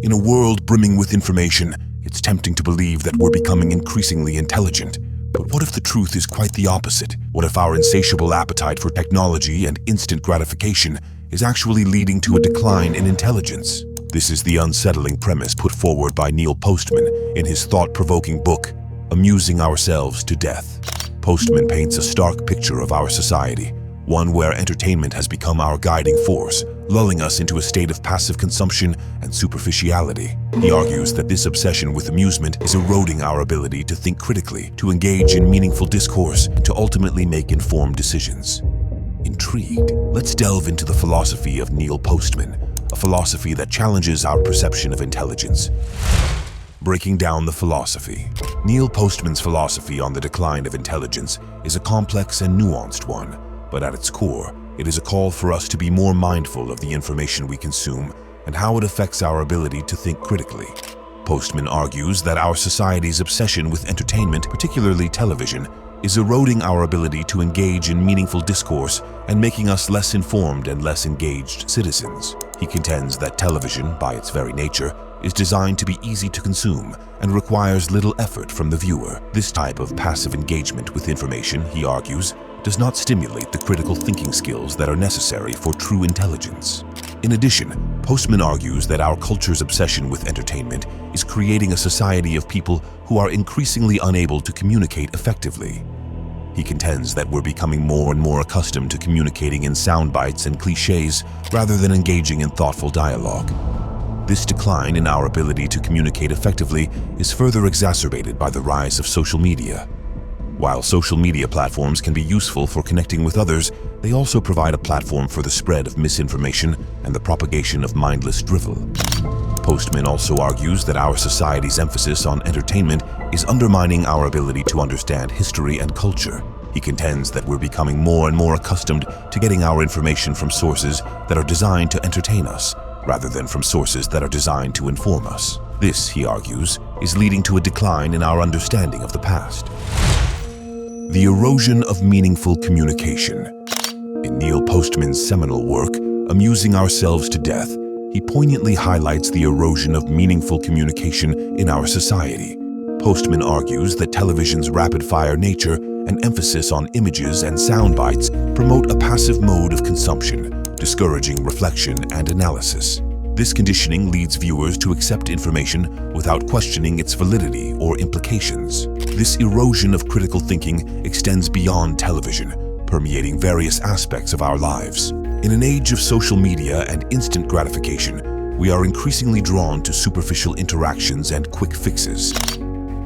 In a world brimming with information, it's tempting to believe that we're becoming increasingly intelligent. But what if the truth is quite the opposite? What if our insatiable appetite for technology and instant gratification is actually leading to a decline in intelligence? This is the unsettling premise put forward by Neil Postman in his thought-provoking book, Amusing Ourselves to Death. Postman paints a stark picture of our society, one where entertainment has become our guiding force, lulling us into a state of passive consumption and superficiality. He argues that this obsession with amusement is eroding our ability to think critically, to engage in meaningful discourse, and to ultimately make informed decisions. Intrigued? Let's delve into the philosophy of Neil Postman, a philosophy that challenges our perception of intelligence. Breaking down the philosophy. Neil Postman's philosophy on the decline of intelligence is a complex and nuanced one, but at its core, it is a call for us to be more mindful of the information we consume and how it affects our ability to think critically. Postman argues that our society's obsession with entertainment, particularly television, is eroding our ability to engage in meaningful discourse and making us less informed and less engaged citizens. He contends that television, by its very nature, is designed to be easy to consume and requires little effort from the viewer. This type of passive engagement with information, he argues, does not stimulate the critical thinking skills that are necessary for true intelligence. In addition, Postman argues that our culture's obsession with entertainment is creating a society of people who are increasingly unable to communicate effectively. He contends that we're becoming more and more accustomed to communicating in sound bites and cliches rather than engaging in thoughtful dialogue. This decline in our ability to communicate effectively is further exacerbated by the rise of social media. While social media platforms can be useful for connecting with others, they also provide a platform for the spread of misinformation and the propagation of mindless drivel. Postman also argues that our society's emphasis on entertainment is undermining our ability to understand history and culture. He contends that we're becoming more and more accustomed to getting our information from sources that are designed to entertain us, rather than from sources that are designed to inform us. This, he argues, is leading to a decline in our understanding of the past. The erosion of meaningful communication. In Neil Postman's seminal work, Amusing Ourselves to Death, he poignantly highlights the erosion of meaningful communication in our society. Postman argues that television's rapid-fire nature and emphasis on images and sound bites promote a passive mode of consumption, discouraging reflection and analysis. This conditioning leads viewers to accept information without questioning its validity or implications. This erosion of critical thinking extends beyond television, permeating various aspects of our lives. In an age of social media and instant gratification, we are increasingly drawn to superficial interactions and quick fixes.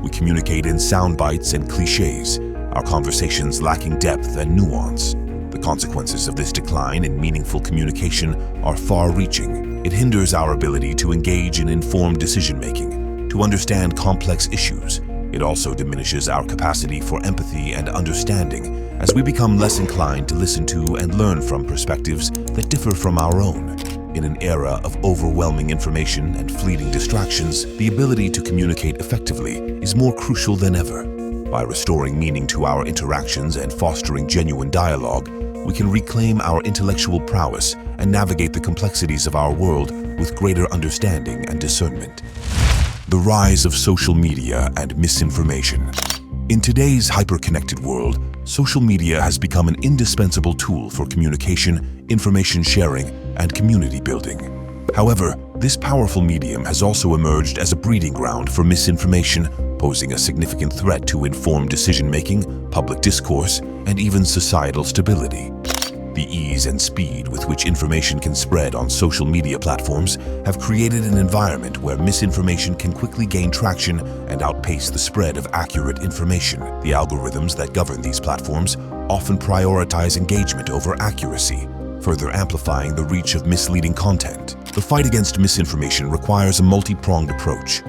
We communicate in sound bites and cliches, our conversations lacking depth and nuance. The consequences of this decline in meaningful communication are far-reaching. It hinders our ability to engage in informed decision-making, to understand complex issues. It also diminishes our capacity for empathy and understanding as we become less inclined to listen to and learn from perspectives that differ from our own. In an era of overwhelming information and fleeting distractions, the ability to communicate effectively is more crucial than ever. By restoring meaning to our interactions and fostering genuine dialogue, we can reclaim our intellectual prowess and navigate the complexities of our world with greater understanding and discernment. The rise of social media and misinformation. In today's hyper-connected world, social media has become an indispensable tool for communication, information sharing, and community building. However, this powerful medium has also emerged as a breeding ground for misinformation, posing a significant threat to informed decision-making, public discourse, and even societal stability. The ease and speed with which information can spread on social media platforms have created an environment where misinformation can quickly gain traction and outpace the spread of accurate information. The algorithms that govern these platforms often prioritize engagement over accuracy, further amplifying the reach of misleading content. The fight against misinformation requires a multi-pronged approach.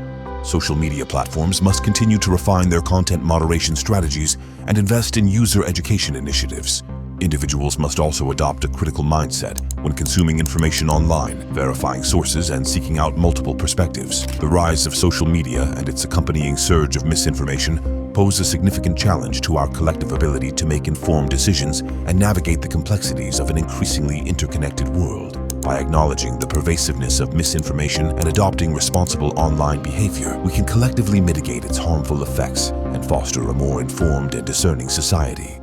Social media platforms must continue to refine their content moderation strategies and invest in user education initiatives. Individuals must also adopt a critical mindset when consuming information online, verifying sources and seeking out multiple perspectives. The rise of social media and its accompanying surge of misinformation pose a significant challenge to our collective ability to make informed decisions and navigate the complexities of an increasingly interconnected world. By acknowledging the pervasiveness of misinformation and adopting responsible online behavior, we can collectively mitigate its harmful effects and foster a more informed and discerning society.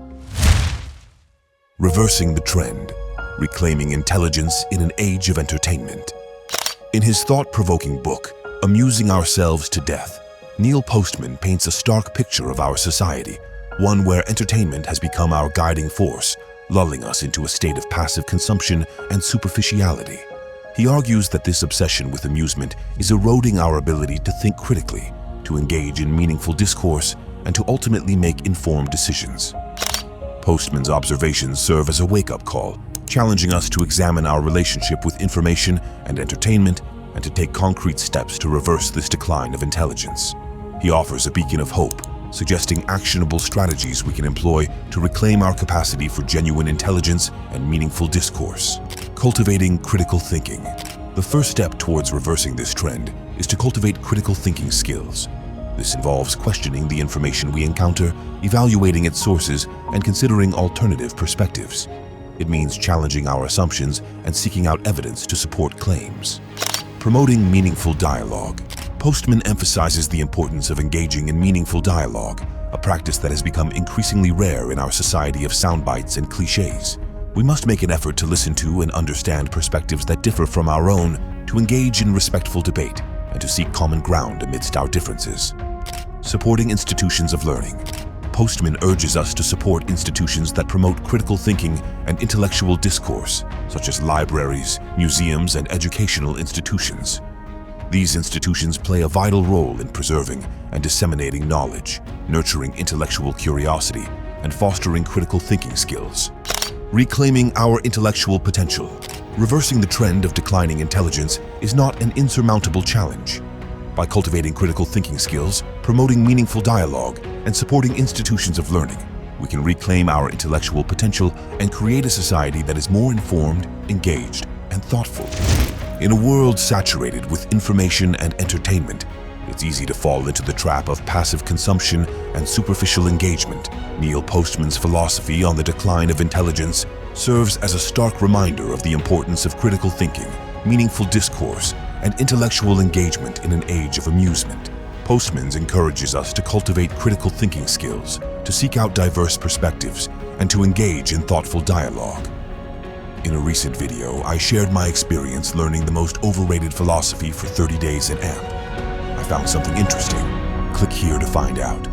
Reversing the trend, reclaiming intelligence in an age of entertainment. In his thought-provoking book, Amusing Ourselves to Death, Neil Postman paints a stark picture of our society, one where entertainment has become our guiding force, lulling us into a state of passive consumption and superficiality. He argues that this obsession with amusement is eroding our ability to think critically, to engage in meaningful discourse, and to ultimately make informed decisions. Postman's observations serve as a wake-up call, challenging us to examine our relationship with information and entertainment and to take concrete steps to reverse this decline of intelligence. He offers a beacon of hope, suggesting actionable strategies we can employ to reclaim our capacity for genuine intelligence and meaningful discourse. Cultivating critical thinking. The first step towards reversing this trend is to cultivate critical thinking skills. This involves questioning the information we encounter, evaluating its sources, and considering alternative perspectives. It means challenging our assumptions and seeking out evidence to support claims. Promoting meaningful dialogue. Postman emphasizes the importance of engaging in meaningful dialogue, a practice that has become increasingly rare in our society of soundbites and cliches. We must make an effort to listen to and understand perspectives that differ from our own, to engage in respectful debate, and to seek common ground amidst our differences. Supporting institutions of learning. Postman urges us to support institutions that promote critical thinking and intellectual discourse, such as libraries, museums, and educational institutions. These institutions play a vital role in preserving and disseminating knowledge, nurturing intellectual curiosity, and fostering critical thinking skills. Reclaiming our intellectual potential. Reversing the trend of declining intelligence is not an insurmountable challenge. By cultivating critical thinking skills, promoting meaningful dialogue, and supporting institutions of learning, we can reclaim our intellectual potential and create a society that is more informed, engaged, and thoughtful. In a world saturated with information and entertainment, it's easy to fall into the trap of passive consumption and superficial engagement. Neil Postman's philosophy on the decline of intelligence serves as a stark reminder of the importance of critical thinking, meaningful discourse, and intellectual engagement in an age of amusement. Postman encourages us to cultivate critical thinking skills, to seek out diverse perspectives, and to engage in thoughtful dialogue. In a recent video, I shared my experience learning the most overrated philosophy for 30 days in AMP. I found something interesting. Click here to find out.